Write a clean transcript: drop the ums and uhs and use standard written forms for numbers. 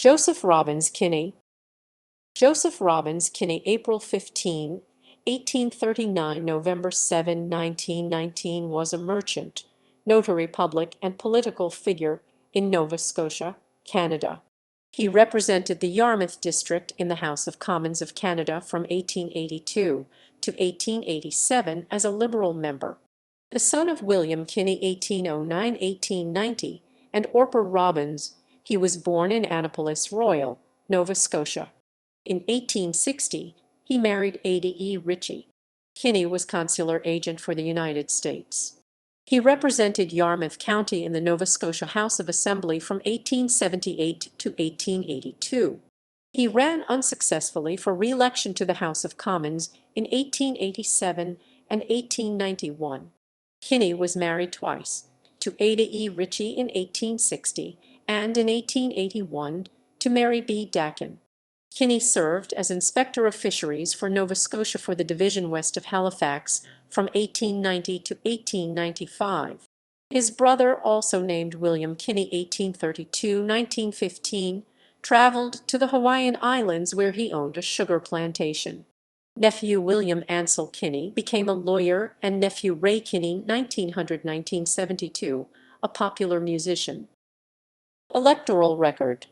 Joseph Robbins Kinney. Joseph Robbins Kinney, April 15, 1839, November 7, 1919, was a merchant, notary public, and political figure in Nova Scotia, Canada. He represented the Yarmouth district in the House of Commons of Canada from 1882 to 1887 as a Liberal member. The son of William Kinney (1809–1890) and Orpah Robbins, he was born in Annapolis Royal, Nova Scotia. In 1860, he married Ada E. Ritchie. Kinney was consular agent for the United States. He represented Yarmouth County in the Nova Scotia House of Assembly from 1878 to 1882. He ran unsuccessfully for re-election to the House of Commons in 1887 and 1891. Kinney was married twice, to Ada E. Ritchie in 1860 and in 1881 to Mary B. Dakin. Kinney served as Inspector of Fisheries for Nova Scotia for the division west of Halifax from 1890 to 1895. His brother, also named William Kinney (1832–1915), traveled to the Hawaiian Islands where he owned a sugar plantation. Nephew William Ansel Kinney became a lawyer, and nephew Ray Kinney (1900–1972), a popular musician. Electoral record.